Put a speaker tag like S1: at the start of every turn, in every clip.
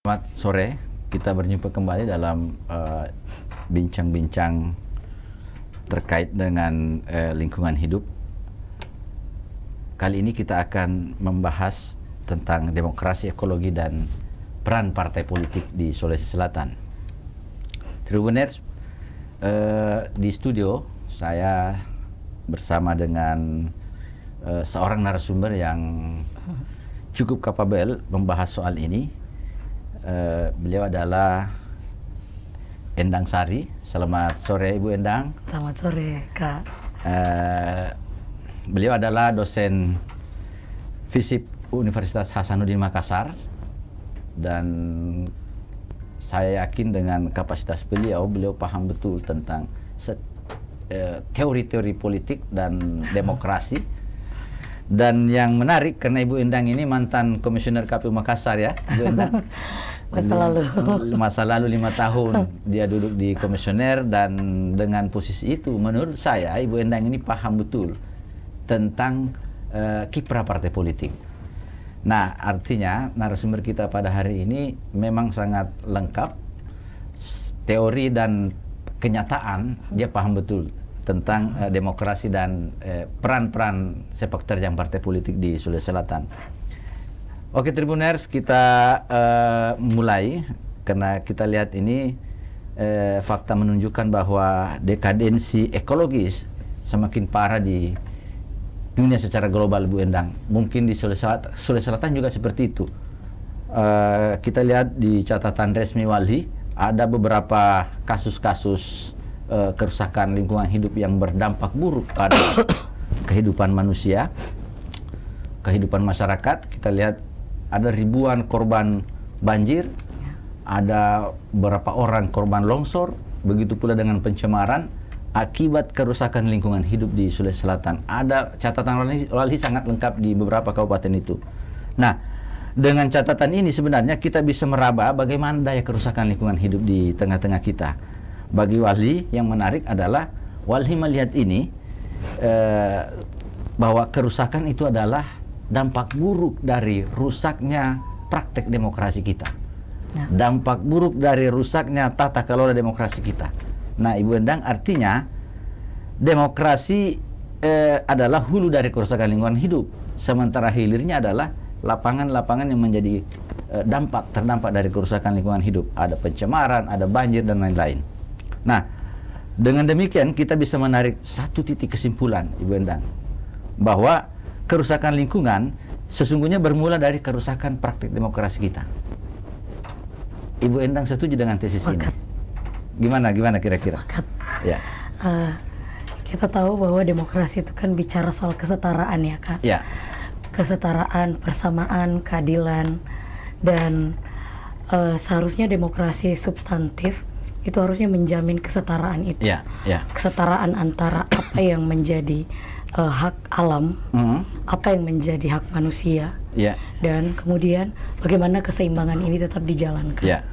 S1: Selamat sore, kita berjumpa kembali dalam bincang-bincang terkait dengan lingkungan hidup. Kali ini kita akan membahas tentang demokrasi, ekologi, dan peran partai politik di Sulawesi Selatan. Tribuners, di studio saya bersama dengan seorang narasumber yang cukup kapabel membahas soal ini. Beliau adalah Endang Sari. Selamat sore Ibu Endang.
S2: Selamat sore Kak.
S1: Beliau adalah dosen FISIP Universitas Hasanuddin Makassar, dan saya yakin dengan kapasitas beliau paham betul tentang teori-teori politik dan demokrasi. Dan yang menarik, karena Ibu Endang ini mantan komisioner KPU Makassar ya, Ibu Endang. Masa lalu 5 tahun dia duduk di komisioner, dan dengan posisi itu menurut saya Ibu Endang ini paham betul tentang kiprah partai politik. Nah, artinya narasumber kita pada hari ini memang sangat lengkap, teori dan kenyataan dia paham betul tentang demokrasi dan peran-peran sepak terjang partai politik di Sulawesi Selatan. Oke Tribuners, kita mulai, karena kita lihat ini fakta menunjukkan bahwa dekadensi ekologis semakin parah di dunia secara global, Bu Endang. Mungkin di Sulawesi Selatan juga seperti itu. Kita lihat di catatan resmi Walhi ada beberapa kasus-kasus kerusakan lingkungan hidup yang berdampak buruk pada kehidupan manusia, kehidupan masyarakat. Kita lihat ada ribuan korban banjir, ada beberapa orang korban longsor, begitu pula dengan pencemaran akibat kerusakan lingkungan hidup di Sulawesi Selatan. Ada catatan Walhi sangat lengkap di beberapa kabupaten itu. Nah, dengan catatan ini sebenarnya kita bisa meraba bagaimana daya kerusakan lingkungan hidup di tengah-tengah kita. Bagi Walhi yang menarik adalah Walhi melihat ini bahwa kerusakan itu adalah dampak buruk dari rusaknya praktek demokrasi kita, dampak buruk dari rusaknya tata kelola demokrasi kita. Nah, Ibu Endang, artinya demokrasi adalah hulu dari kerusakan lingkungan hidup, sementara hilirnya adalah lapangan-lapangan yang menjadi terdampak dari kerusakan lingkungan hidup. Ada pencemaran, ada banjir, dan lain-lain. Nah, dengan demikian kita bisa menarik satu titik kesimpulan, Ibu Endang, bahwa kerusakan lingkungan sesungguhnya bermula dari kerusakan praktik demokrasi kita. Ibu Endang setuju dengan tesis ini? Gimana kira-kira?
S2: Sepakat.
S1: Ya.
S2: Kita tahu bahwa demokrasi itu kan bicara soal kesetaraan ya Kak.
S1: Ya.
S2: Kesetaraan, persamaan, keadilan, dan seharusnya demokrasi substantif itu harusnya menjamin kesetaraan itu. Kesetaraan antara apa yang menjadi hak alam, apa yang menjadi hak manusia, dan kemudian bagaimana keseimbangan ini tetap dijalankan.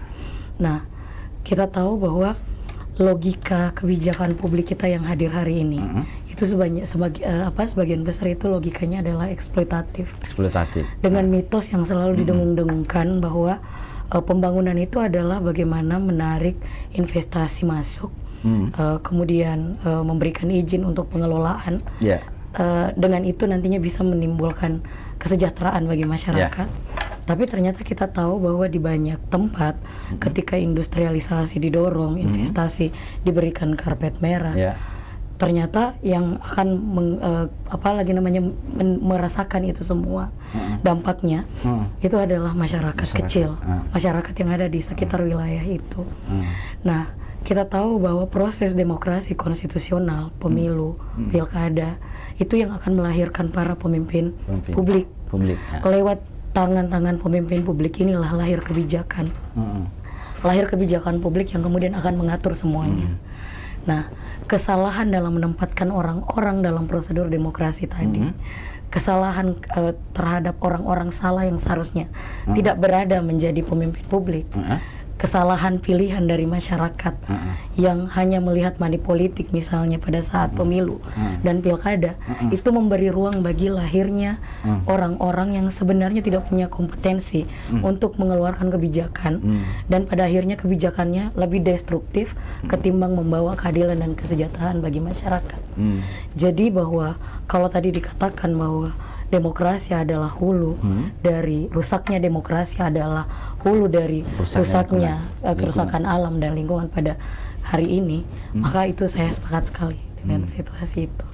S2: Nah, kita tahu bahwa logika kebijakan publik kita yang hadir hari ini itu sebagian besar itu logikanya adalah eksploitatif. Dengan mitos yang selalu didengung-dengungkan bahwa pembangunan itu adalah bagaimana menarik investasi masuk, kemudian memberikan izin untuk pengelolaan. Dengan itu nantinya bisa menimbulkan kesejahteraan bagi masyarakat. Tapi ternyata kita tahu bahwa di banyak tempat ketika industrialisasi didorong, investasi diberikan karpet merah, ternyata yang akan merasakan itu semua dampaknya itu adalah masyarakat kecil, masyarakat yang ada di sekitar wilayah itu. Nah, kita tahu bahwa proses demokrasi konstitusional, pemilu, pilkada, itu yang akan melahirkan para pemimpin publik. Lewat tangan-tangan pemimpin publik inilah lahir kebijakan. Lahir kebijakan publik yang kemudian akan mengatur semuanya. Nah, kesalahan dalam menempatkan orang-orang dalam prosedur demokrasi tadi, kesalahan terhadap orang-orang salah yang seharusnya tidak berada menjadi pemimpin publik, kesalahan pilihan dari masyarakat yang hanya melihat money politik misalnya pada saat pemilu dan pilkada, itu memberi ruang bagi lahirnya orang-orang yang sebenarnya tidak punya kompetensi untuk mengeluarkan kebijakan, dan pada akhirnya kebijakannya lebih destruktif ketimbang membawa keadilan dan kesejahteraan bagi masyarakat. Jadi bahwa kalau tadi dikatakan bahwa demokrasi adalah hulu dari rusaknya demokrasi, adalah hulu dari rusaknya kerusakan alam dan lingkungan pada hari ini, maka itu saya sepakat sekali dengan situasi itu.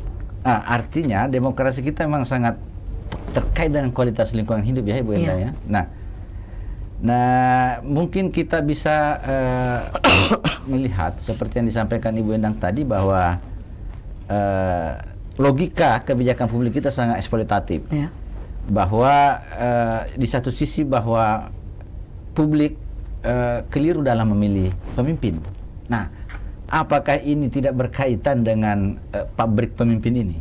S1: Artinya demokrasi kita memang sangat terkait dengan kualitas lingkungan hidup ya Ibu Endah ya. Nah mungkin kita bisa melihat seperti yang disampaikan Ibu Endang tadi bahwa logika kebijakan publik kita sangat eksploitatif, bahwa di satu sisi bahwa publik keliru dalam memilih pemimpin. Nah, apakah ini tidak berkaitan dengan pabrik pemimpin ini?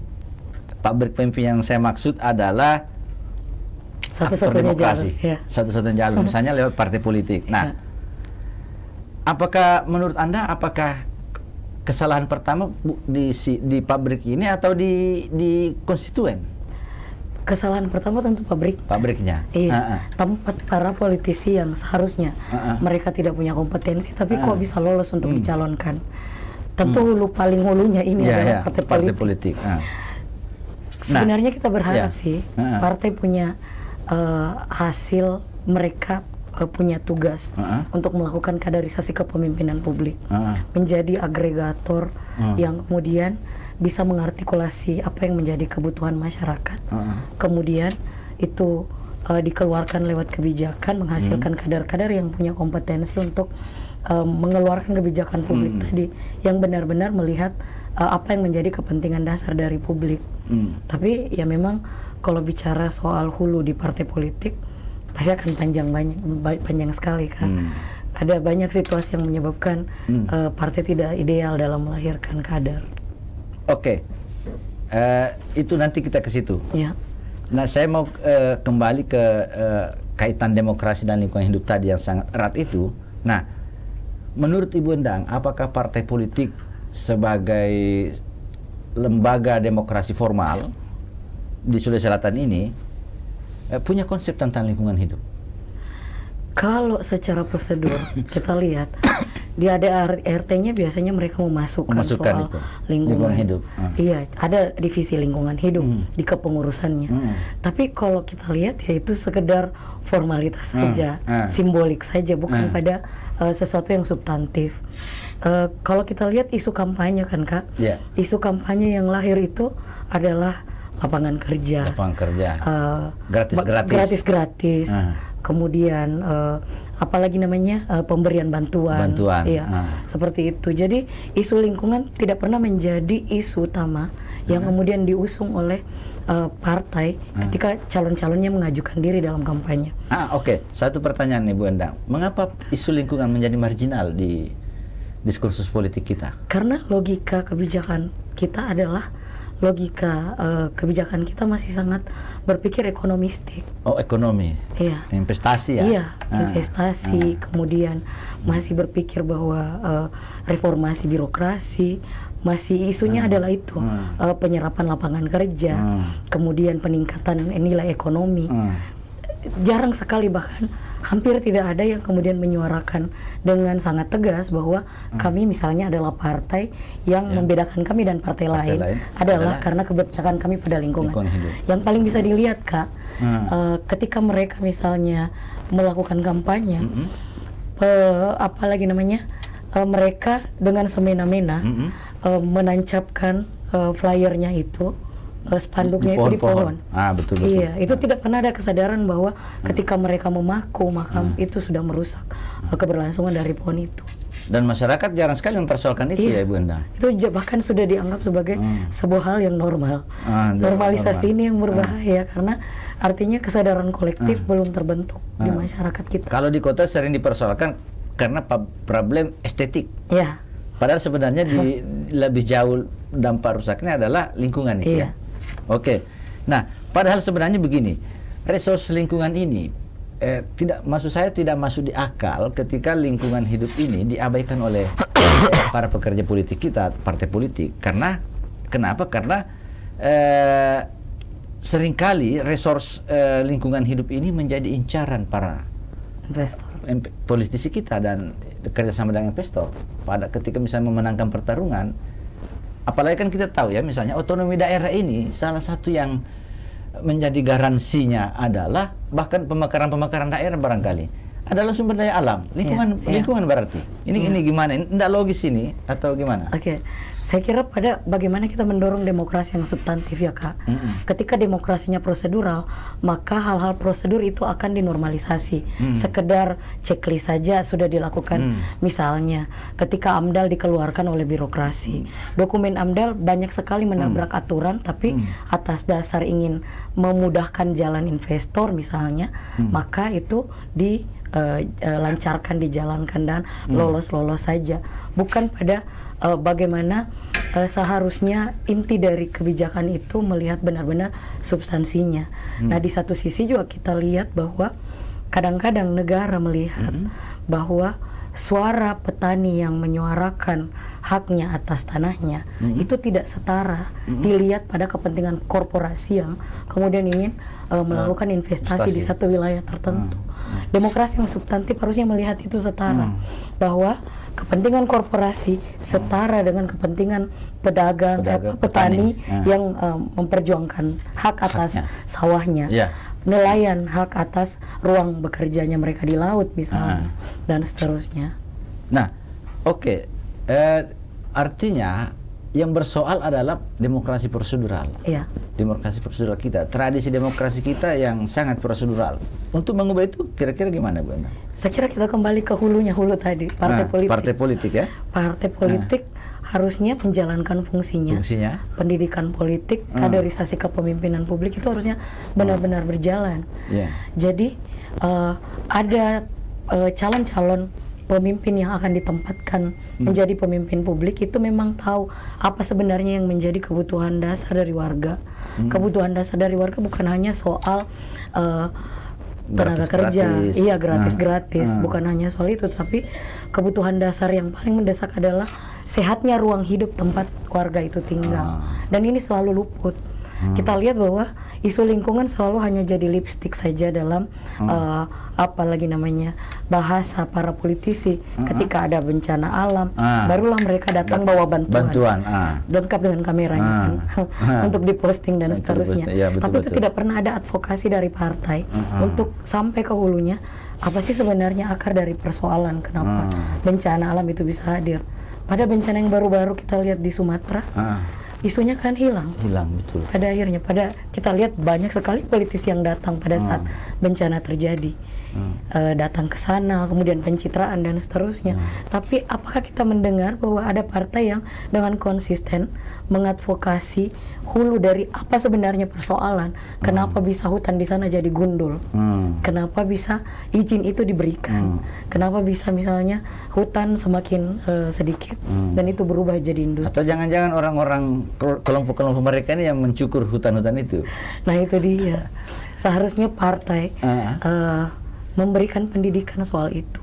S1: Pabrik pemimpin yang saya maksud adalah
S2: satu-satunya jalur,
S1: satu-satunya jalur, misalnya lewat partai politik. Nah, apakah menurut Anda apakah kesalahan pertama di pabrik ini atau di konstituen?
S2: Kesalahan pertama tentu
S1: pabriknya.
S2: Iya. Tempat para politisi yang seharusnya mereka tidak punya kompetensi, tapi kok bisa lolos untuk dicalonkan. Tentu paling hulunya ini adalah partai politik. Sebenarnya kita berharap sih partai punya hasil, mereka punya tugas untuk melakukan kaderisasi kepemimpinan publik, menjadi agregator yang kemudian bisa mengartikulasi apa yang menjadi kebutuhan masyarakat, kemudian itu dikeluarkan lewat kebijakan, menghasilkan kader-kader yang punya kompetensi untuk mengeluarkan kebijakan publik tadi yang benar-benar melihat apa yang menjadi kepentingan dasar dari publik. Tapi ya memang kalau bicara soal hulu di partai politik pasti akan panjang sekali kan. Ada banyak situasi yang menyebabkan partai tidak ideal dalam melahirkan kader.
S1: Oke, itu nanti kita ke situ.
S2: Ya.
S1: Nah, saya mau kembali ke kaitan demokrasi dan lingkungan hidup tadi yang sangat erat itu. Nah, menurut Ibu Endang, apakah partai politik sebagai lembaga demokrasi formal di Sulawesi Selatan ini punya konsep tentang lingkungan hidup?
S2: Kalau secara prosedur kita lihat di ADART-nya biasanya mereka memasukkan soal
S1: itu,
S2: lingkungan
S1: hidup.
S2: Iya, ada divisi lingkungan hidup di kepengurusannya. Tapi kalau kita lihat ya itu sekedar formalitas saja, simbolik saja, bukan pada sesuatu yang substantif. Kalau kita lihat isu kampanye kan Kak, isu kampanye yang lahir itu adalah lapangan kerja, gratis, kemudian apalagi namanya pemberian bantuan. Iya, seperti itu. Jadi isu lingkungan tidak pernah menjadi isu utama yang kemudian diusung oleh partai ketika calon-calonnya mengajukan diri dalam kampanye.
S1: Oke. Satu pertanyaan Ibu Endang, mengapa isu lingkungan menjadi marginal di diskursus politik kita?
S2: Karena logika kebijakan kita adalah logika kebijakan kita masih sangat berpikir ekonomistik. Oh, ekonomi. Iya.
S1: Investasi ya?
S2: Iya, investasi. Kemudian masih berpikir bahwa reformasi birokrasi, masih isunya adalah itu. Penyerapan lapangan kerja, kemudian peningkatan nilai ekonomi. Jarang sekali, bahkan hampir tidak ada yang kemudian menyuarakan dengan sangat tegas bahwa kami misalnya adalah partai yang membedakan kami dan partai lain adalah karena keberpihakan kami pada lingkungan. Yang paling bisa dilihat Kak, ketika mereka misalnya melakukan kampanye, apalagi namanya, mereka dengan semena-mena menancapkan flyernya itu, spanduknya itu di pohon.
S1: Betul.
S2: Iya, itu tidak pernah ada kesadaran bahwa ketika mereka memaku, maka itu sudah merusak keberlangsungan dari pohon itu.
S1: Dan masyarakat jarang sekali mempersoalkan itu ya Ibu Endang.
S2: Itu bahkan sudah dianggap sebagai sebuah hal yang normal. Normalisasi ini yang berbahaya karena artinya kesadaran kolektif belum terbentuk di masyarakat kita.
S1: Kalau di kota sering dipersoalkan karena problem estetik.
S2: Ya.
S1: Padahal sebenarnya lebih jauh dampak rusaknya adalah lingkungan itu ya. Oke. Nah, padahal sebenarnya begini, resource lingkungan ini tidak, maksud saya tidak masuk di akal ketika lingkungan hidup ini diabaikan oleh para pekerja politik kita, partai politik. Kenapa? Karena seringkali resource lingkungan hidup ini menjadi incaran para
S2: investor,
S1: politisi kita dan kerjasama dengan investor. Pada ketika misalnya memenangkan pertarungan, apalagi kan kita tahu ya, misalnya otonomi daerah ini salah satu yang menjadi garansinya adalah bahkan pemekaran daerah barangkali adalah sumber daya alam, lingkungan berarti. Ini gimana? Tidak logis ini atau gimana?
S2: Oke. Saya kira pada bagaimana kita mendorong demokrasi yang substantif ya Kak. Ketika demokrasinya prosedural, maka hal-hal prosedur itu akan dinormalisasi. Sekedar checklist saja sudah dilakukan. Misalnya, ketika AMDAL dikeluarkan oleh birokrasi, dokumen AMDAL banyak sekali menabrak aturan, tapi atas dasar ingin memudahkan jalan investor misalnya, maka itu lancarkan, dijalankan dan lolos saja, bukan pada bagaimana seharusnya inti dari kebijakan itu melihat benar-benar substansinya. Nah, di satu sisi juga kita lihat bahwa kadang-kadang negara melihat bahwa suara petani yang menyuarakan haknya atas tanahnya itu tidak setara dilihat pada kepentingan korporasi yang kemudian ingin melakukan investasi di satu wilayah tertentu. Demokrasi yang substantif harusnya melihat itu setara, bahwa kepentingan korporasi setara dengan kepentingan petani yang memperjuangkan hak atas sawahnya. Nelayan hak atas ruang bekerjanya mereka di laut misalnya, dan seterusnya.
S1: Nah, oke. Artinya yang bersoal adalah demokrasi prosedural.
S2: Iya.
S1: Demokrasi prosedural kita, tradisi demokrasi kita yang sangat prosedural. Untuk mengubah itu kira-kira gimana, Bu Endang?
S2: Saya kira kita kembali ke hulu tadi, partai politik.
S1: Partai politik ya.
S2: Partai politik harusnya menjalankan fungsinya. Pendidikan politik, kaderisasi kepemimpinan publik itu harusnya benar-benar berjalan. Jadi ada calon-calon pemimpin yang akan ditempatkan menjadi pemimpin publik itu memang tahu apa sebenarnya yang menjadi kebutuhan dasar dari warga. Kebutuhan dasar dari warga bukan hanya soal tenaga kerja, gratis, bukan hanya soal itu, tapi kebutuhan dasar yang paling mendesak adalah sehatnya ruang hidup tempat warga itu tinggal. Dan ini selalu luput. Kita lihat bahwa isu lingkungan selalu hanya jadi lipstik saja dalam bahasa para politisi. Ketika ada bencana alam, barulah mereka datang bawa bantuan. Lengkap dengan kameranya untuk diposting dan seterusnya. Tapi itu tidak pernah ada advokasi dari partai untuk sampai ke hulunya. Apa sih sebenarnya akar dari persoalan kenapa bencana alam itu bisa hadir? Pada bencana yang baru-baru kita lihat di Sumatera, isunya kan hilang,
S1: betul.
S2: Pada akhirnya, kita lihat banyak sekali politisi yang datang pada saat bencana terjadi, datang ke sana, kemudian pencitraan dan seterusnya. Tapi apakah kita mendengar bahwa ada partai yang dengan konsisten mengadvokasi hulu dari apa sebenarnya persoalan? Kenapa bisa hutan di sana jadi gundul? Kenapa bisa izin itu diberikan? Kenapa bisa misalnya hutan semakin sedikit dan itu berubah jadi industri?
S1: Atau jangan-jangan orang-orang kelompok-kelompok mereka ini yang mencukur hutan-hutan itu? Nah,
S2: itu dia. Seharusnya partai memberikan pendidikan soal itu.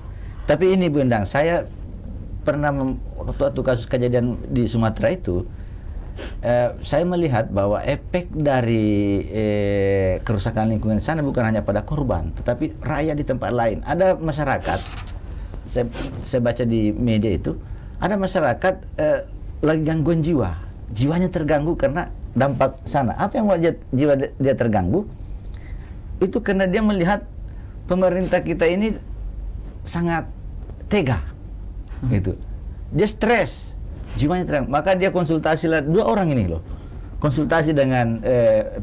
S1: Tapi ini Bu Endang, saya pernah waktu kasus kejadian di Sumatera itu, saya melihat bahwa efek dari kerusakan lingkungan di sana bukan hanya pada korban, tetapi rakyat di tempat lain. Ada masyarakat, saya baca di media itu, ada masyarakat lagi gangguan jiwanya terganggu karena dampak sana. Apa yang membuat jiwa dia terganggu? Itu karena dia melihat pemerintah kita ini sangat tega, gitu. Dia stres, jiwanya terganggu. Maka dia konsultasi lah, 2 orang ini loh, konsultasi dengan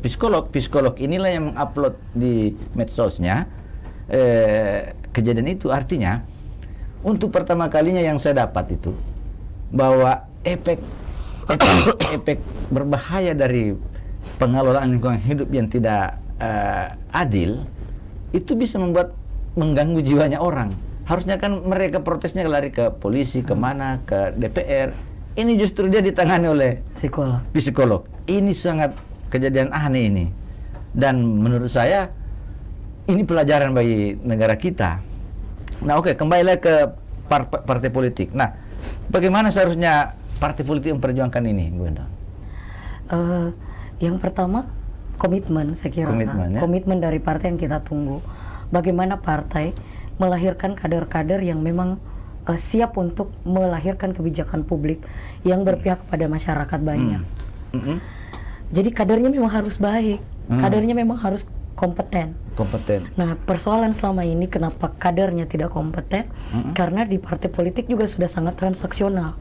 S1: psikolog inilah yang mengupload di medsosnya kejadian itu. Artinya untuk pertama kalinya yang saya dapat itu bahwa efek berbahaya dari pengelolaan lingkungan hidup yang tidak adil itu bisa mengganggu jiwanya orang. Harusnya kan mereka protesnya lari ke polisi, kemana, ke DPR. Ini justru dia ditangani oleh psikolog. Ini sangat kejadian aneh ini. Dan menurut saya ini pelajaran bagi negara kita. Nah, oke, kembali lagi ke partai politik. Nah, bagaimana seharusnya partai politik memperjuangkan ini, Bu Endang?
S2: Yang pertama, komitmen, saya kira. Komitmen dari partai yang kita tunggu. Bagaimana partai melahirkan kader-kader yang memang siap untuk melahirkan kebijakan publik yang berpihak pada masyarakat banyak. Jadi kadernya memang harus baik, kadernya memang harus kompeten. Nah, persoalan selama ini kenapa kadernya tidak kompeten? Karena di partai politik juga sudah sangat transaksional.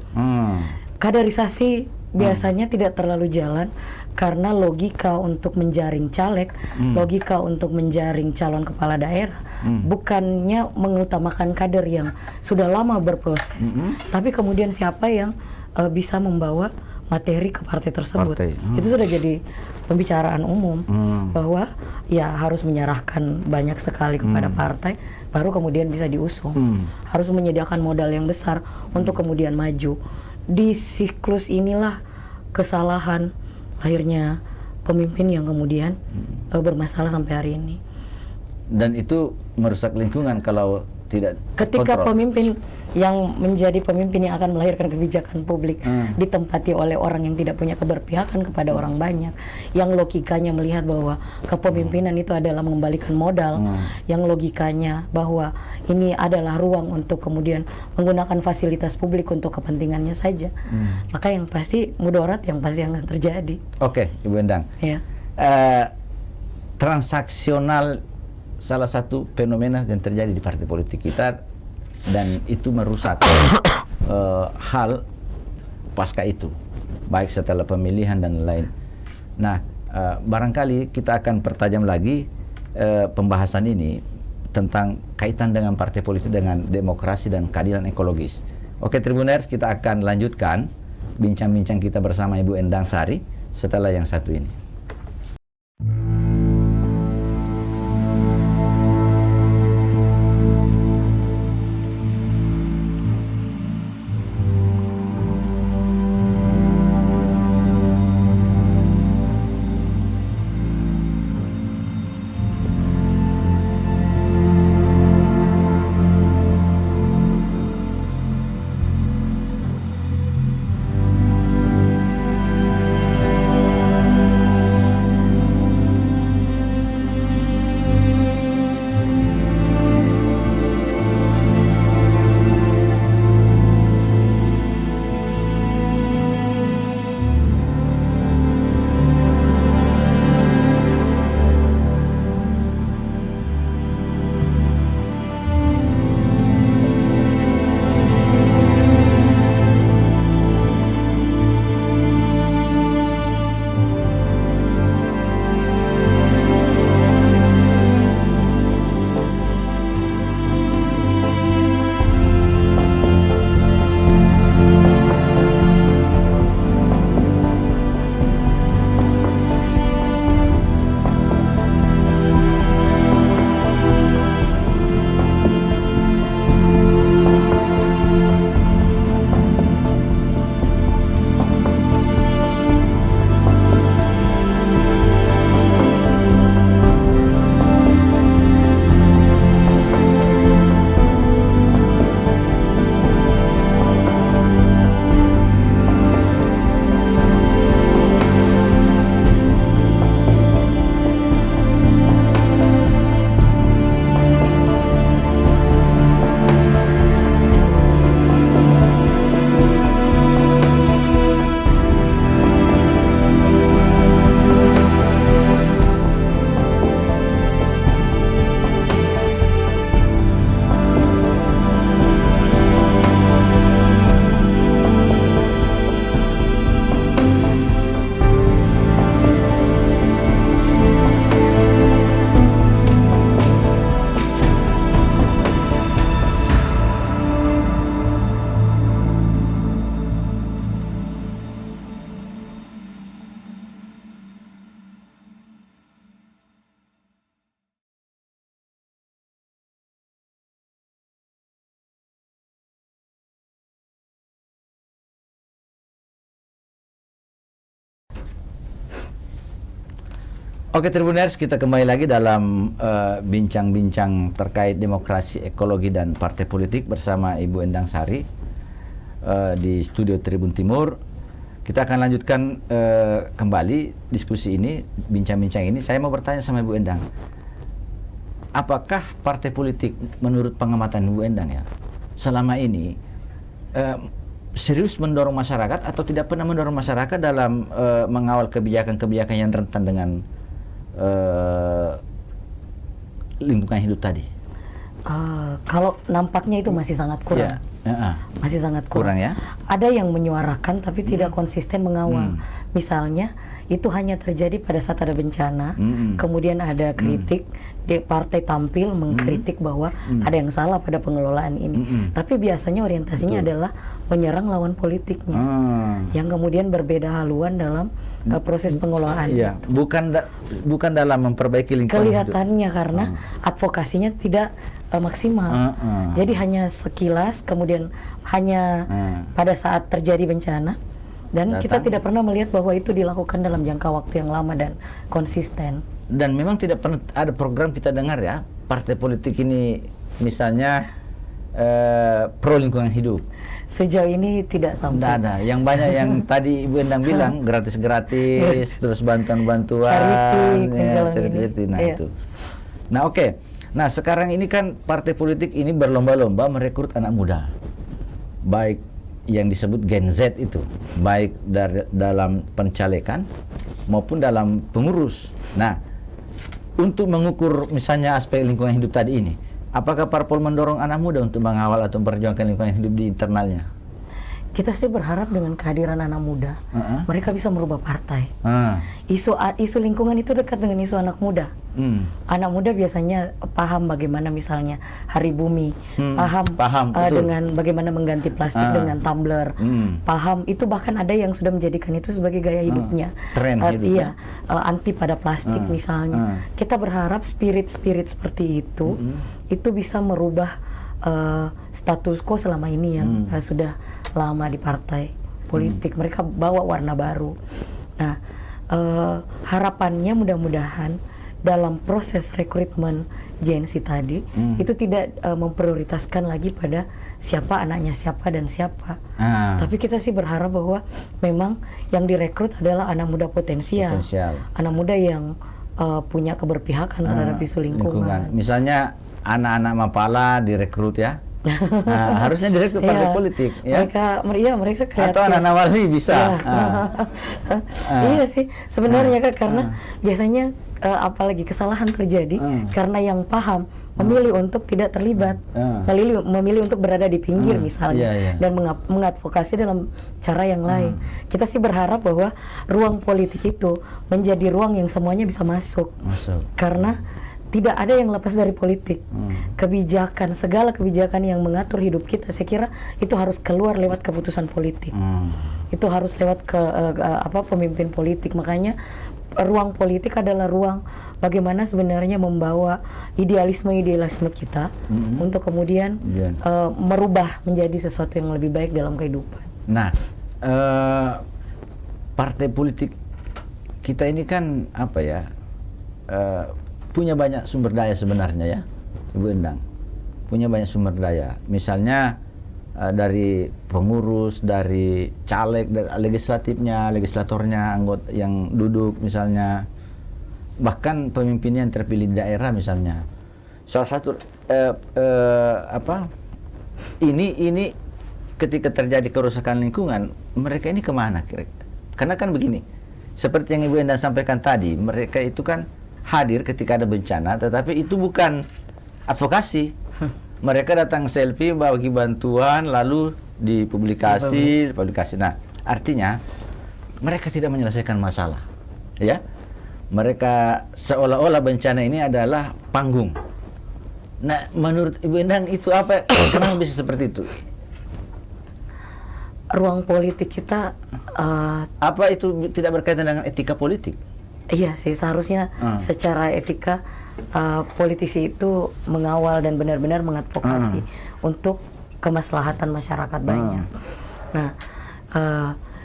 S2: Kaderisasi biasanya tidak terlalu jalan karena logika untuk menjaring caleg, logika untuk menjaring calon kepala daerah, bukannya mengutamakan kader yang sudah lama berproses, tapi kemudian siapa yang bisa membawa materi ke partai tersebut. Itu sudah jadi pembicaraan umum bahwa ya harus menyerahkan banyak sekali kepada partai baru kemudian bisa diusung. Harus menyediakan modal yang besar untuk kemudian maju. Di siklus inilah kesalahan lahirnya pemimpin yang kemudian bermasalah sampai hari ini.
S1: Dan itu merusak lingkungan kalau tidak
S2: ketika
S1: kontrol.
S2: Pemimpin yang menjadi pemimpin yang akan melahirkan kebijakan publik ditempati oleh orang yang tidak punya keberpihakan kepada orang banyak, yang logikanya melihat bahwa kepemimpinan itu adalah mengembalikan modal, yang logikanya bahwa ini adalah ruang untuk kemudian menggunakan fasilitas publik untuk kepentingannya saja, maka yang pasti mudarat yang pasti akan terjadi.
S1: Oke, Ibu Endang.
S2: Ya.
S1: Transaksional salah satu fenomena yang terjadi di partai politik kita, dan itu merusak hal pasca itu, baik setelah pemilihan dan lain. Nah, barangkali kita akan pertajam lagi pembahasan ini tentang kaitan dengan partai politik dengan demokrasi dan keadilan ekologis. Oke, Tribuners, kita akan lanjutkan bincang-bincang kita bersama Ibu Endang Sari setelah yang satu ini. Oke Tribuners, kita kembali lagi dalam bincang-bincang terkait demokrasi, ekologi, dan partai politik bersama Ibu Endang Sari di studio Tribun Timur. Kita akan lanjutkan kembali diskusi ini, bincang-bincang ini. Saya mau bertanya sama Ibu Endang, apakah partai politik menurut pengamatan Ibu Endang ya selama ini serius mendorong masyarakat atau tidak pernah mendorong masyarakat dalam mengawal kebijakan-kebijakan yang rentan dengan lingkungan hidup tadi?
S2: Kalau nampaknya itu masih sangat kurang. Masih sangat kurang
S1: ya.
S2: Ada yang menyuarakan tapi tidak konsisten mengawal. Misalnya itu hanya terjadi pada saat ada bencana, kemudian ada kritik, partai tampil mengkritik bahwa ada yang salah pada pengelolaan ini. Tapi biasanya orientasinya adalah menyerang lawan politiknya, yang kemudian berbeda haluan dalam proses pengelolaan.
S1: Iya. Bukan dalam memperbaiki lingkungan
S2: kelihatannya
S1: hidup.
S2: Karena advokasinya tidak maksimal. Jadi hanya sekilas, kemudian hanya pada saat terjadi bencana, dan kita tidak pernah melihat bahwa itu dilakukan dalam jangka waktu yang lama dan konsisten.
S1: Dan memang tidak pernah ada program kita dengar ya, partai politik ini misalnya pro lingkungan hidup.
S2: Sejauh ini tidak sampai.
S1: Tidak ada. Yang banyak yang tadi Ibu Endang bilang gratis-gratis, terus bantuan-bantuan, charity. Nah itu. Nah oke. Nah sekarang ini kan partai politik ini berlomba-lomba merekrut anak muda, baik yang disebut Gen Z itu, baik dalam pencalekan maupun dalam pengurus. Nah, untuk mengukur misalnya aspek lingkungan hidup tadi ini, apakah parpol mendorong anak muda untuk mengawal atau memperjuangkan lingkungan hidup di internalnya?
S2: Kita sih berharap dengan kehadiran anak muda, mereka bisa merubah partai. Isu lingkungan itu dekat dengan isu anak muda. Anak muda biasanya paham bagaimana misalnya Hari Bumi, paham dengan bagaimana mengganti plastik dengan tumbler, paham itu, bahkan ada yang sudah menjadikan itu sebagai gaya hidupnya.
S1: Tren hidupnya.
S2: Anti pada plastik misalnya. Kita berharap spirit seperti itu bisa merubah status quo selama ini yang sudah lama di partai politik. Mereka bawa warna baru. Nah, harapannya mudah-mudahan dalam proses rekrutmen Gen Z tadi itu tidak memprioritaskan lagi pada siapa anaknya siapa dan siapa. Tapi kita sih berharap bahwa memang yang direkrut adalah anak muda potensial. Anak muda yang punya keberpihakan terhadap isu lingkungan.
S1: Misalnya anak-anak Mapala direkrut ya. Harusnya direkrut partai politik ya.
S2: Mereka kreatif.
S1: Atau anak-anak Wali bisa.
S2: Iya sih sebenarnya Kak, karena biasanya apalagi kesalahan terjadi karena yang paham memilih untuk tidak terlibat, memilih untuk berada di pinggir misalnya, dan mengadvokasi dalam cara yang lain. Kita sih berharap bahwa ruang politik itu menjadi ruang yang semuanya bisa masuk. Karena tidak ada yang lepas dari politik. Kebijakan, segala kebijakan yang mengatur hidup kita, saya kira itu harus keluar lewat keputusan politik. Itu harus lewat ke pemimpin politik. Makanya ruang politik adalah ruang bagaimana sebenarnya membawa idealisme kita untuk kemudian merubah menjadi sesuatu yang lebih baik dalam kehidupan.
S1: Nah, partai politik kita ini kan punya banyak sumber daya sebenarnya ya, Ibu Endang. Punya banyak sumber daya. Misalnya dari pengurus, dari caleg, dari legislatornya, anggota yang duduk misalnya, bahkan pemimpinnya yang terpilih di daerah misalnya. Salah satu ini ketika terjadi kerusakan lingkungan, mereka ini kemana kira-kira? Karena kan begini, seperti yang Ibu Endang sampaikan tadi, mereka itu kan hadir ketika ada bencana, tetapi itu bukan advokasi. Mereka datang selfie, bagi bantuan, lalu dipublikasi. Nah, artinya mereka tidak menyelesaikan masalah, ya. Mereka seolah-olah bencana ini adalah panggung. Nah, menurut Ibu Endang itu apa? Kenapa bisa seperti itu?
S2: Ruang politik kita
S1: apa itu tidak berkaitan dengan etika politik?
S2: Iya sih, seharusnya secara etika politisi itu mengawal dan benar-benar mengadvokasi untuk kemaslahatan masyarakat banyak. Nah,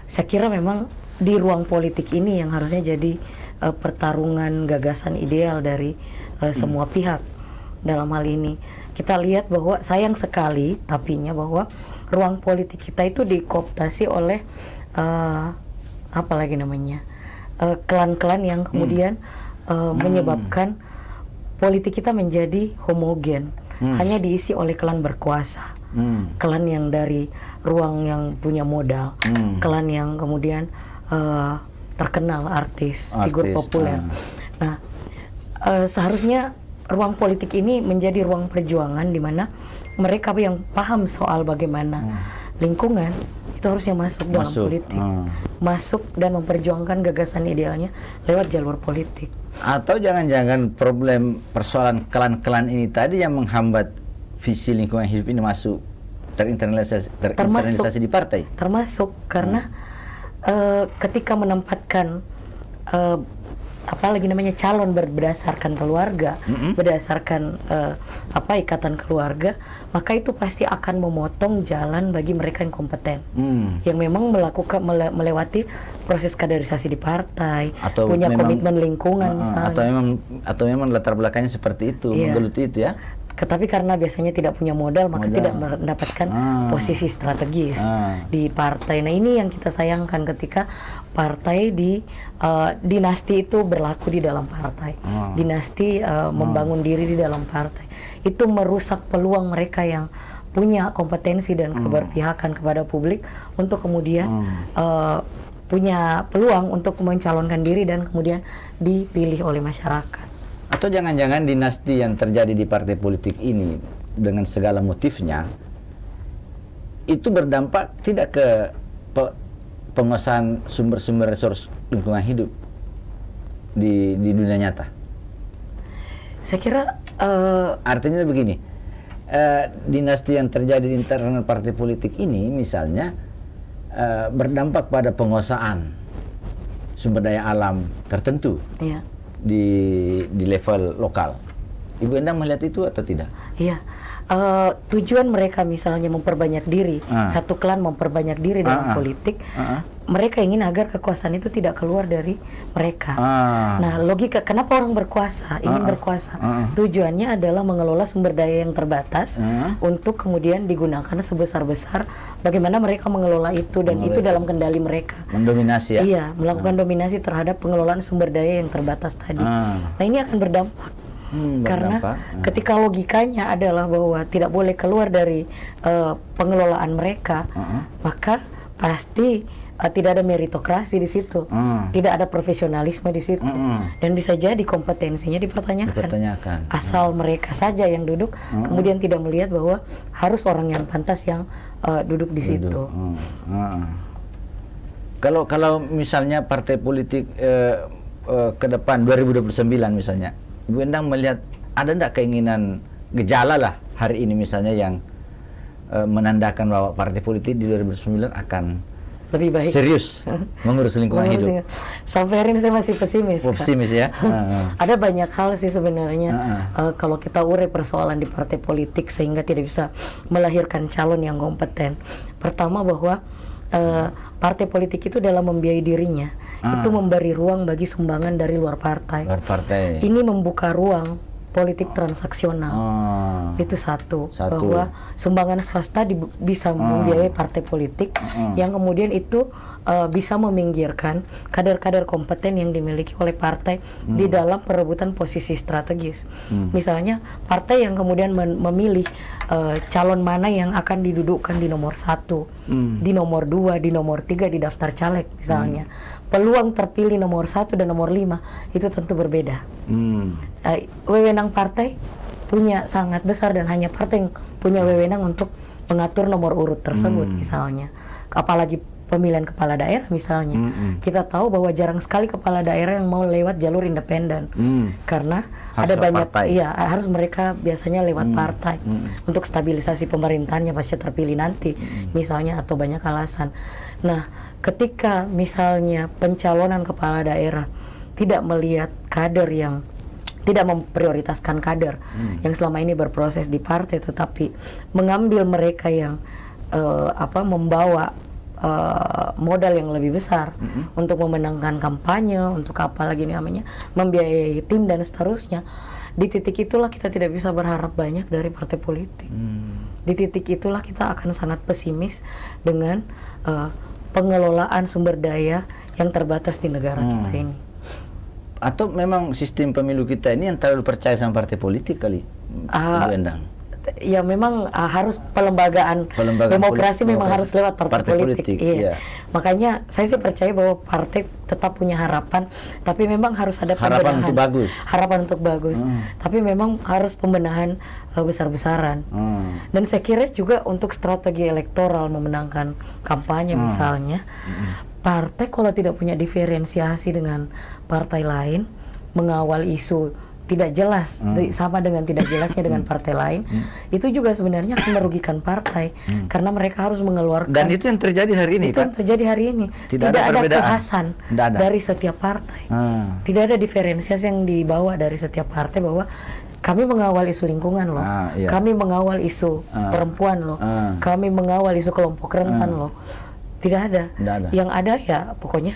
S2: saya kira memang di ruang politik ini yang harusnya jadi pertarungan gagasan ideal dari semua pihak. Dalam hal ini kita lihat bahwa sayang sekali tapinya bahwa ruang politik kita itu dikooptasi oleh apa lagi namanya klan-klan yang kemudian menyebabkan politik kita menjadi homogen, hanya diisi oleh klan berkuasa, klan yang dari ruang yang punya modal, klan yang kemudian terkenal artis, figur populer. Nah, seharusnya ruang politik ini menjadi ruang perjuangan di mana mereka yang paham soal bagaimana lingkungan itu harusnya masuk dalam politik, masuk dan memperjuangkan gagasan idealnya lewat jalur politik.
S1: Atau jangan-jangan persoalan klan-klan ini tadi yang menghambat visi lingkungan hidup ini masuk terinternalisasi di partai? Termasuk
S2: karena ketika menempatkan apalagi namanya calon berdasarkan keluarga, berdasarkan ikatan keluarga, maka itu pasti akan memotong jalan bagi mereka yang kompeten, yang memang melewati proses kaderisasi di partai, atau punya komitmen lingkungan misalnya,
S1: atau memang latar belakangnya seperti itu, menggeluti itu ya.
S2: Tetapi karena biasanya tidak punya modal, maka tidak mendapatkan posisi strategis di partai. Nah, ini yang kita sayangkan ketika partai dinasti itu berlaku di dalam partai. Dinasti membangun diri di dalam partai. Itu merusak peluang mereka yang punya kompetensi dan keberpihakan kepada publik untuk kemudian punya peluang untuk mencalonkan diri dan kemudian dipilih oleh masyarakat.
S1: Atau jangan-jangan dinasti yang terjadi di partai politik ini dengan segala motifnya itu berdampak tidak ke penguasaan sumber-sumber resource lingkungan hidup di dunia nyata.
S2: Saya kira
S1: artinya begini, dinasti yang terjadi di internal partai politik ini misalnya berdampak pada penguasaan sumber daya alam tertentu.
S2: Iya.
S1: Di level lokal. Ibu Endang melihat itu atau tidak?
S2: Iya. Tujuan mereka misalnya memperbanyak diri, satu klan memperbanyak diri dalam politik, mereka ingin agar kekuasaan itu tidak keluar dari mereka. Nah, logika kenapa orang berkuasa, ingin berkuasa, tujuannya adalah mengelola sumber daya yang terbatas untuk kemudian digunakan sebesar-besar bagaimana mereka mengelola itu, dan itu dalam kendali mereka.
S1: Mendominasi ya?
S2: Iya, melakukan dominasi terhadap pengelolaan sumber daya yang terbatas tadi. Nah, ini akan berdampak. Karena ketika logikanya adalah bahwa tidak boleh keluar dari pengelolaan mereka, maka pasti tidak ada meritokrasi di situ, tidak ada profesionalisme di situ, dan bisa jadi kompetensinya dipertanyakan. Asal mereka saja yang duduk, kemudian tidak melihat bahwa harus orang yang pantas yang duduk di situ.
S1: Kalau misalnya partai politik ke depan 2029 misalnya, Bu Endang melihat ada enggak keinginan gejala lah hari ini misalnya yang menandakan bahwa partai politik di 2009 akan
S2: lebih baik,
S1: serius mengurus lingkungan hidup?
S2: Sampai hari ini saya masih pesimis.
S1: Pesimis ya?
S2: Ada banyak hal sih sebenarnya kalau kita urai persoalan di partai politik sehingga tidak bisa melahirkan calon yang kompeten. Pertama bahwa partai politik itu dalam membiayai dirinya itu memberi ruang bagi sumbangan dari luar partai. Ini membuka ruang politik transaksional. Itu satu. Bahwa sumbangan swasta bisa membiayai partai politik yang kemudian itu bisa meminggirkan kader-kader kompeten yang dimiliki oleh partai di dalam perebutan posisi strategis. Misalnya partai yang kemudian memilih calon mana yang akan didudukkan di nomor 1, di nomor 2, di nomor 3 di daftar caleg misalnya. Peluang terpilih nomor 1 dan nomor 5 itu tentu berbeda. Wewenang partai punya sangat besar dan hanya partai yang punya wewenang untuk mengatur nomor urut tersebut misalnya. Apalagi pemilihan kepala daerah misalnya. Kita tahu bahwa jarang sekali kepala daerah yang mau lewat jalur independen. Karena harus ada banyak harus mereka biasanya lewat partai untuk stabilisasi pemerintahannya pasca terpilih nanti misalnya, atau banyak alasan. Nah, ketika misalnya pencalonan kepala daerah tidak melihat kader yang tidak memprioritaskan kader yang selama ini berproses di partai, tetapi mengambil mereka yang membawa modal yang lebih besar untuk memenangkan kampanye, untuk apa lagi namanya, membiayai tim dan seterusnya. Di titik itulah kita tidak bisa berharap banyak dari partai politik. Di titik itulah kita akan sangat pesimis dengan pengelolaan sumber daya yang terbatas di negara kita ini.
S1: Atau memang sistem pemilu kita ini yang terlalu percaya sama partai politik kali, Ibu Endang?
S2: Ya memang harus pelembagaan demokrasi memang harus lewat partai politik. Iya. Makanya saya sih percaya bahwa partai tetap punya harapan, tapi memang harus ada
S1: harapan untuk bagus.
S2: Tapi memang harus pembenahan besar-besaran. Dan saya kira juga untuk strategi elektoral memenangkan kampanye misalnya, partai kalau tidak punya diferensiasi dengan partai lain, mengawal isu tidak jelas, sama dengan tidak jelasnya dengan partai lain, itu juga sebenarnya akan merugikan partai, karena mereka harus mengeluarkan.
S1: Dan itu yang terjadi hari ini,
S2: itu yang terjadi hari ini. Tidak ada kekhasan dari setiap partai. Tidak ada diferensiasi yang dibawa dari setiap partai bahwa kami mengawal isu lingkungan loh, kami mengawal isu perempuan loh, kami mengawal isu kelompok rentan loh. Tidak ada. Yang ada ya pokoknya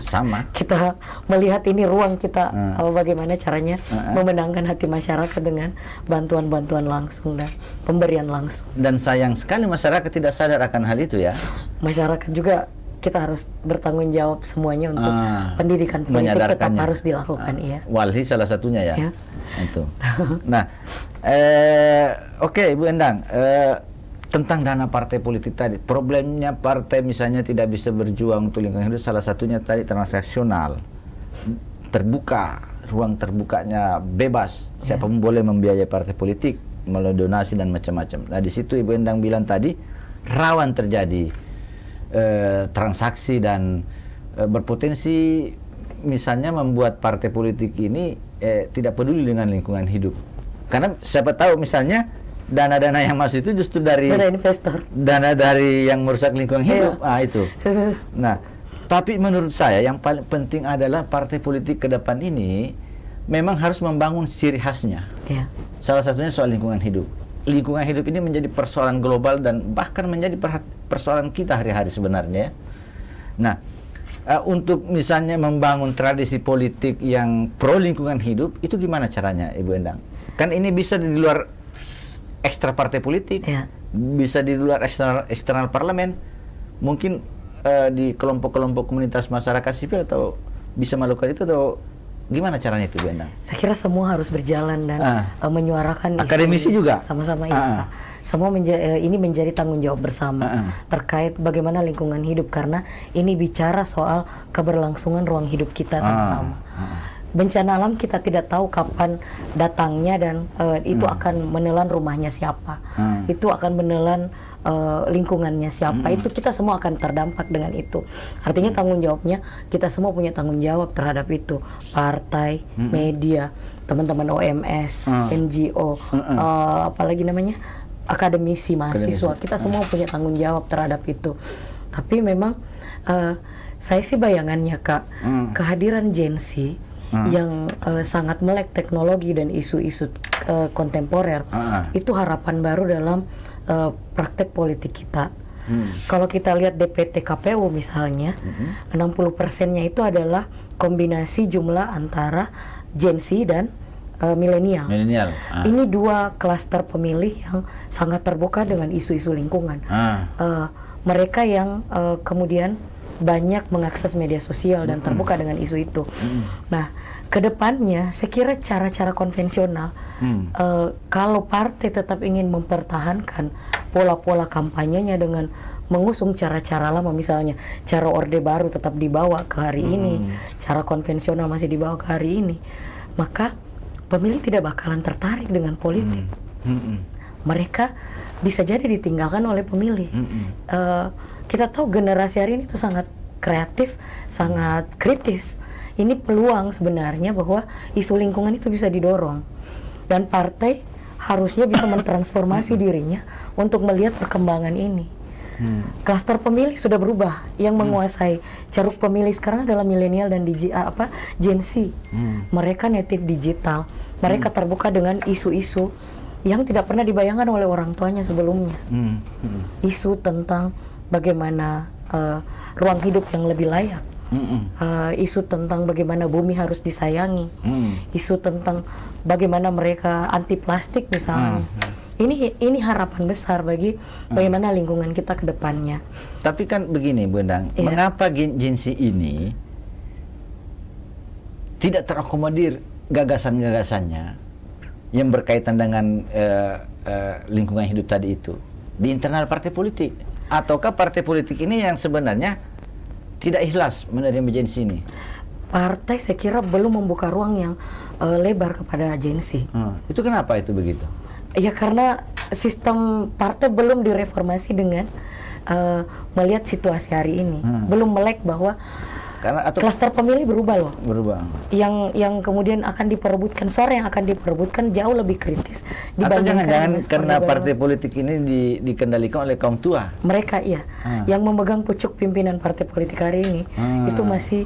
S1: sama.
S2: Kita melihat ini ruang kita, bagaimana caranya memenangkan hati masyarakat dengan bantuan-bantuan langsung dan pemberian langsung.
S1: Dan sayang sekali masyarakat tidak sadar akan hal itu ya.
S2: Masyarakat juga kita harus bertanggung jawab semuanya untuk pendidikan politik tetap harus dilakukan.
S1: Walhi salah satunya ya. Itu. Nah, oke, Ibu Endang. Tentang dana partai politik tadi, problemnya partai misalnya tidak bisa berjuang untuk lingkungan hidup, salah satunya tadi transaksional, terbuka, ruang terbukanya bebas, siapapun boleh membiayai partai politik melalui donasi dan macam-macam. Nah di situ Ibu Endang bilang tadi rawan terjadi transaksi dan berpotensi misalnya membuat partai politik ini tidak peduli dengan lingkungan hidup, karena siapa tahu misalnya dana-dana yang masuk itu justru dari
S2: dana investor,
S1: dana dari yang merusak lingkungan hidup. Itu. Nah, tapi menurut saya yang paling penting adalah partai politik ke depan ini memang harus membangun ciri khasnya. Salah satunya soal lingkungan hidup. Lingkungan hidup ini menjadi persoalan global dan bahkan menjadi persoalan kita hari-hari sebenarnya. Nah, untuk misalnya membangun tradisi politik yang pro lingkungan hidup, itu gimana caranya, Ibu Endang? Kan ini bisa di luar ekstra partai politik, bisa di luar eksternal parlemen, mungkin di kelompok-kelompok komunitas masyarakat sipil, atau bisa melakukan itu, atau gimana caranya itu, Bu Endang?
S2: Saya kira semua harus berjalan dan menyuarakan
S1: akademisi juga
S2: sama-sama semua ini menjadi tanggung jawab bersama terkait bagaimana lingkungan hidup, karena ini bicara soal keberlangsungan ruang hidup kita sama-sama. Bencana alam kita tidak tahu kapan datangnya, dan itu akan menelan rumahnya siapa, itu akan menelan lingkungannya siapa, itu kita semua akan terdampak dengan itu. Artinya tanggung jawabnya, kita semua punya tanggung jawab terhadap itu. Partai, media, teman-teman OMS, NGO, apalagi namanya, akademisi, mahasiswa, kita semua punya tanggung jawab terhadap itu. Tapi memang saya sih bayangannya, Kak, kehadiran Gen Z yang sangat melek teknologi dan isu-isu kontemporer, itu harapan baru dalam praktek politik kita. Kalau kita lihat DPT KPU misalnya, 60%-nya itu adalah kombinasi jumlah antara Gen Z dan milenial. Ini dua klaster pemilih yang sangat terbuka dengan isu-isu lingkungan. Mereka yang kemudian banyak mengakses media sosial dan terbuka dengan isu itu. Nah, kedepannya saya kira cara-cara konvensional, kalau partai tetap ingin mempertahankan pola-pola kampanyenya dengan mengusung cara-cara lama, misalnya cara Orde Baru tetap dibawa ke hari ini, cara konvensional masih dibawa ke hari ini, maka pemilih tidak bakalan tertarik dengan politik. Mereka bisa jadi ditinggalkan oleh pemilih. Kita tahu generasi hari ini tuh sangat kreatif, sangat kritis. Ini peluang sebenarnya bahwa isu lingkungan itu bisa didorong, dan partai harusnya bisa mentransformasi dirinya untuk melihat perkembangan ini. Klaster pemilih sudah berubah. Yang menguasai ceruk pemilih sekarang adalah milenial dan Gen Z. Mereka native digital. Mereka terbuka dengan isu-isu yang tidak pernah dibayangkan oleh orang tuanya sebelumnya. Isu tentang bagaimana ruang hidup yang lebih layak. Isu tentang bagaimana bumi harus disayangi, isu tentang bagaimana mereka anti plastik misalnya. Ini harapan besar bagi bagaimana lingkungan kita ke depannya.
S1: Tapi kan begini Bu Endang, mengapa Gen-Z ini tidak terakomodir gagasan-gagasannya yang berkaitan dengan lingkungan hidup tadi itu di internal partai politik? Ataukah partai politik ini yang sebenarnya tidak ikhlas menerima Gen-Z ini?
S2: Partai saya kira belum membuka ruang yang lebar kepada Gen-Z.
S1: Itu kenapa itu begitu?
S2: Ya karena sistem partai belum direformasi dengan melihat situasi hari ini. Belum melek bahwa klaster pemilih berubah loh. Yang kemudian akan diperebutkan, suara yang akan diperebutkan jauh lebih kritis dibandingkan.
S1: Atau jangan-jangan karena partai politik ini dikendalikan oleh kaum tua.
S2: Mereka yang memegang pucuk pimpinan partai politik hari ini itu masih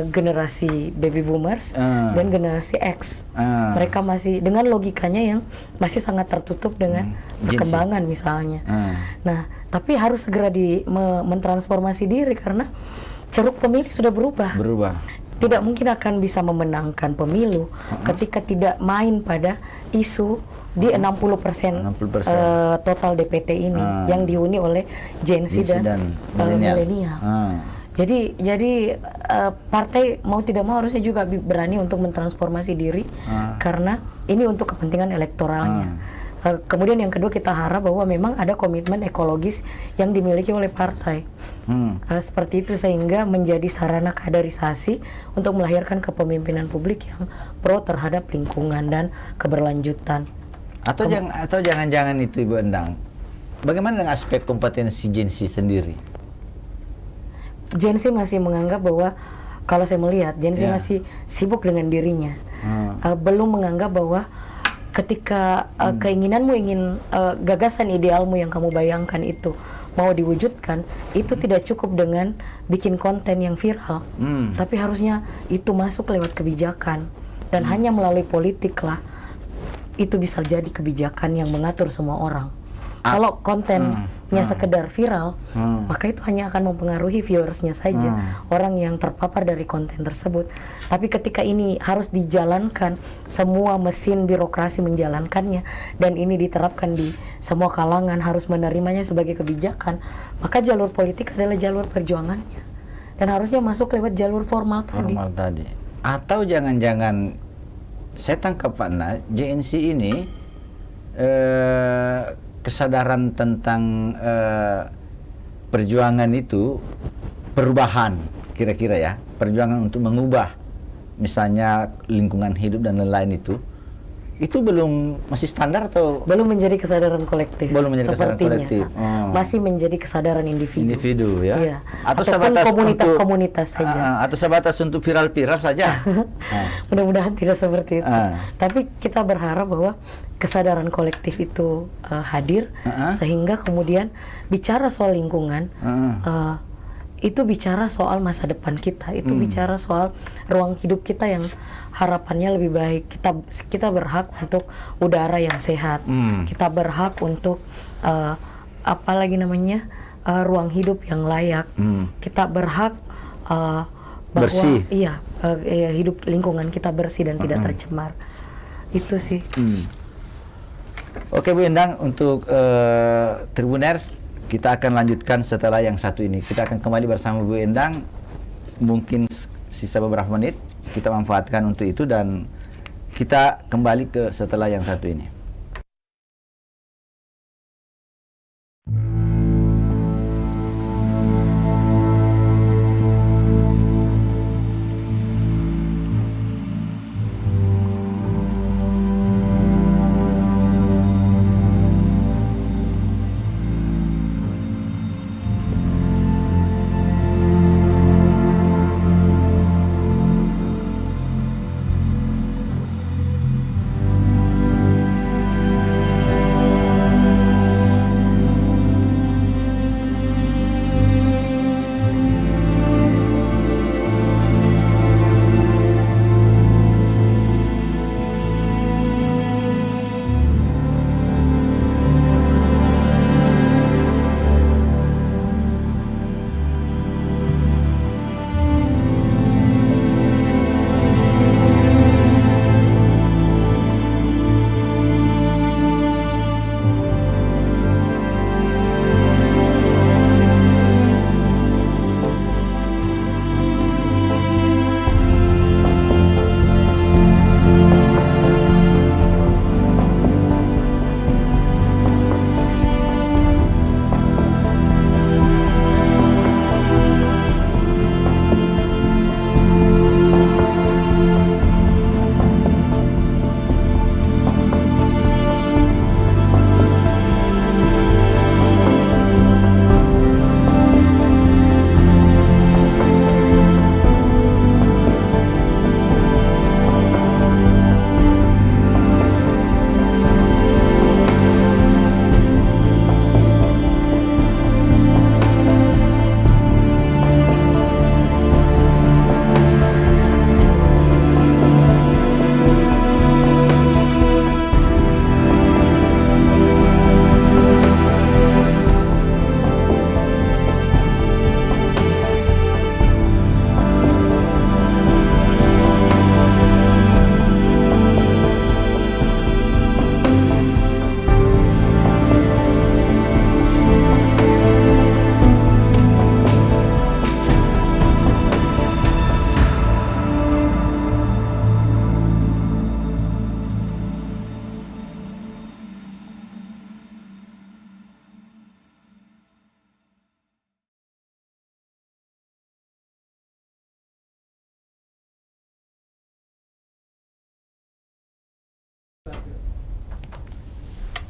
S2: generasi baby boomers dan generasi X. Mereka masih dengan logikanya yang masih sangat tertutup dengan perkembangan misalnya. Nah, tapi harus segera mentransformasi diri karena ceruk pemilih sudah berubah. Tidak mungkin akan bisa memenangkan pemilu ketika tidak main pada isu di 60% total DPT ini yang dihuni oleh Gen Z dan milenial. Jadi partai mau tidak mau harusnya juga berani untuk mentransformasi diri karena ini untuk kepentingan elektoralnya. Kemudian yang kedua, kita harap bahwa memang ada komitmen ekologis yang dimiliki oleh partai. Seperti itu sehingga menjadi sarana kaderisasi untuk melahirkan kepemimpinan publik yang pro terhadap lingkungan dan keberlanjutan.
S1: Atau jangan-jangan itu Ibu Endang, bagaimana dengan aspek kompetensi Gen Z sendiri?
S2: Gen Z masih menganggap bahwa, kalau saya melihat Gen Z masih sibuk dengan dirinya, belum menganggap bahwa ketika keinginanmu gagasan idealmu yang kamu bayangkan itu mau diwujudkan, itu tidak cukup dengan bikin konten yang viral, tapi harusnya itu masuk lewat kebijakan dan hanya melalui politik lah itu bisa jadi kebijakan yang mengatur semua orang. Kalau kontennya sekedar viral, maka itu hanya akan mempengaruhi viewersnya saja, orang yang terpapar dari konten tersebut. Tapi ketika ini harus dijalankan, semua mesin birokrasi menjalankannya, dan ini diterapkan di semua kalangan harus menerimanya sebagai kebijakan, maka jalur politik adalah jalur perjuangannya. Dan harusnya masuk lewat jalur formal tadi.
S1: Atau jangan-jangan, saya tangkap Pak Gen Z ini kesadaran tentang perjuangan itu, perubahan kira-kira ya, perjuangan untuk mengubah misalnya lingkungan hidup dan lain-lain itu belum, masih standar atau
S2: belum menjadi kesadaran kolektif?
S1: Belum menjadi kesadaran kolektif.
S2: Masih menjadi kesadaran individu
S1: ya.
S2: Iya.
S1: Atau
S2: komunitas-komunitas saja.
S1: Atau sebatas untuk viral-viral saja.
S2: Mudah-mudahan tidak seperti itu. Tapi kita berharap bahwa kesadaran kolektif itu hadir sehingga kemudian bicara soal lingkungan, itu bicara soal masa depan kita, itu bicara soal ruang hidup kita yang harapannya lebih baik. Kita berhak untuk udara yang sehat, kita berhak untuk ruang hidup yang layak, kita berhak bahwa
S1: bersih.
S2: Hidup lingkungan kita bersih dan tidak tercemar. Itu sih.
S1: Oke Bu Endang, untuk Tribuners kita akan lanjutkan setelah yang satu ini. Kita akan kembali bersama Bu Endang, mungkin sisa beberapa menit kita manfaatkan untuk itu, dan kita kembali ke setelah yang satu ini.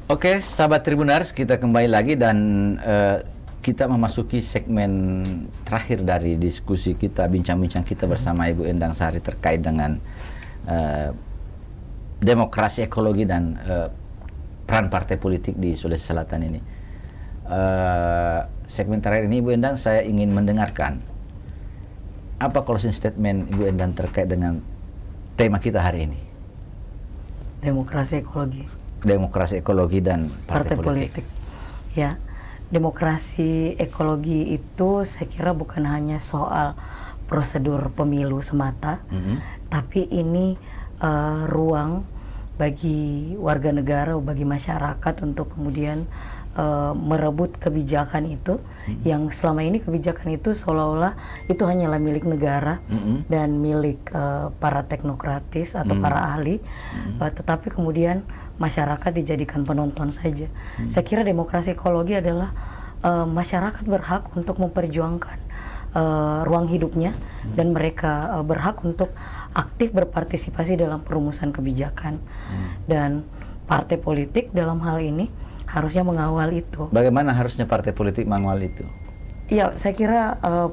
S1: Oke, sahabat Tribuners, kita kembali lagi dan kita memasuki segmen terakhir dari diskusi kita, bincang-bincang kita bersama Ibu Endang Sari terkait dengan demokrasi, ekologi, dan peran partai politik di Sulawesi Selatan ini. Segmen terakhir ini, Ibu Endang, saya ingin mendengarkan apa closing statement Ibu Endang terkait dengan tema kita hari ini.
S2: Demokrasi, ekologi.
S1: Demokrasi, ekologi, dan partai politik.
S2: Ya, demokrasi ekologi itu saya kira bukan hanya soal prosedur pemilu semata, tapi ini ruang bagi warga negara, bagi masyarakat untuk kemudian merebut kebijakan itu, yang selama ini kebijakan itu seolah-olah itu hanyalah milik negara dan milik para teknokratis atau para ahli, tetapi kemudian masyarakat dijadikan penonton saja. Saya kira demokrasi ekologi adalah masyarakat berhak untuk memperjuangkan ruang hidupnya dan mereka berhak untuk aktif berpartisipasi dalam perumusan kebijakan, dan partai politik dalam hal ini harusnya mengawal itu.
S1: Bagaimana harusnya partai politik mengawal itu?
S2: Ya, saya kira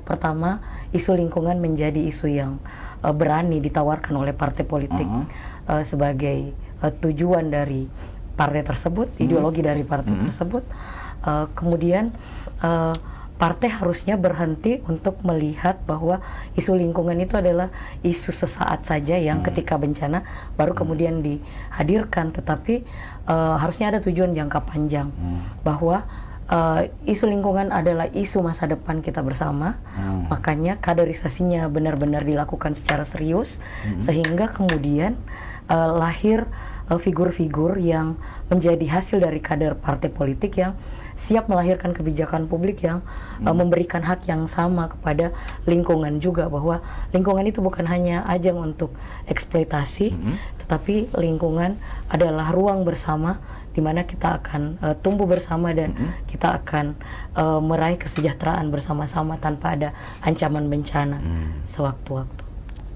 S2: pertama isu lingkungan menjadi isu yang berani ditawarkan oleh partai politik sebagai tujuan dari partai tersebut, ideologi dari partai tersebut. Kemudian partai harusnya berhenti untuk melihat bahwa isu lingkungan itu adalah isu sesaat saja yang ketika bencana baru kemudian dihadirkan, tetapi harusnya ada tujuan jangka panjang, bahwa isu lingkungan adalah isu masa depan kita bersama. Makanya kaderisasinya benar-benar dilakukan secara serius, sehingga kemudian lahir figur-figur yang menjadi hasil dari kader partai politik yang siap melahirkan kebijakan publik yang memberikan hak yang sama kepada lingkungan juga, bahwa lingkungan itu bukan hanya ajang untuk eksploitasi, tetapi lingkungan adalah ruang bersama di mana kita akan tumbuh bersama dan kita akan meraih kesejahteraan bersama-sama tanpa ada ancaman bencana sewaktu-waktu.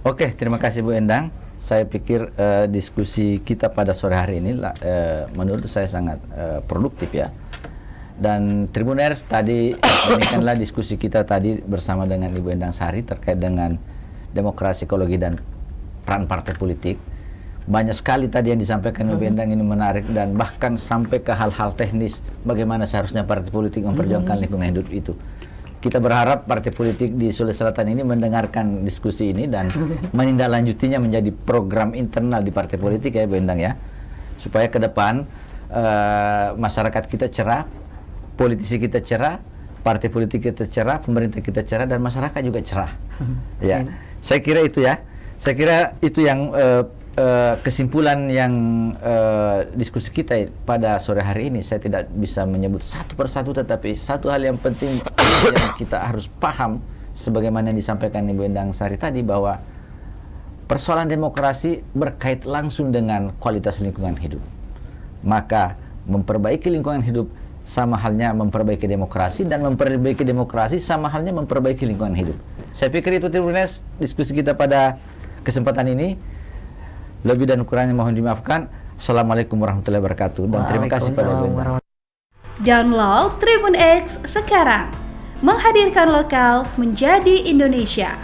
S1: Oke, terima kasih Bu Endang. Saya pikir diskusi kita pada sore hari ini menurut saya sangat produktif ya. Dan Tribuners, tadi demikianlah diskusi kita tadi bersama dengan Ibu Endang Sari terkait dengan demokrasi, ekologi, dan peran partai politik. Banyak sekali tadi yang disampaikan Ibu Endang, ini menarik, dan bahkan sampai ke hal-hal teknis bagaimana seharusnya partai politik memperjuangkan lingkungan hidup itu. Kita berharap partai politik di Sulawesi Selatan ini mendengarkan diskusi ini dan menindaklanjutinya menjadi program internal di partai politik ya Bu Endang ya, supaya ke depan masyarakat kita cerah, politisi kita cerah, partai politik kita cerah, pemerintah kita cerah, dan masyarakat juga cerah. Ya, saya kira itu ya. Saya kira itu yang kesimpulan yang diskusi kita pada sore hari ini. Saya tidak bisa menyebut satu persatu, tetapi satu hal yang penting yang kita harus paham, sebagaimana yang disampaikan Ibu Endang Sari tadi, bahwa persoalan demokrasi berkait langsung dengan kualitas lingkungan hidup. Maka memperbaiki lingkungan hidup sama halnya memperbaiki demokrasi, dan memperbaiki demokrasi sama halnya memperbaiki lingkungan hidup. Saya pikir itu Tribuners diskusi kita pada kesempatan ini. Lebih dan kurangnya mohon dimaafkan. Assalamualaikum warahmatullahi wabarakatuh, dan terima kasih pada Bu Endang.
S3: Download Tribun X sekarang, menghadirkan lokal menjadi Indonesia.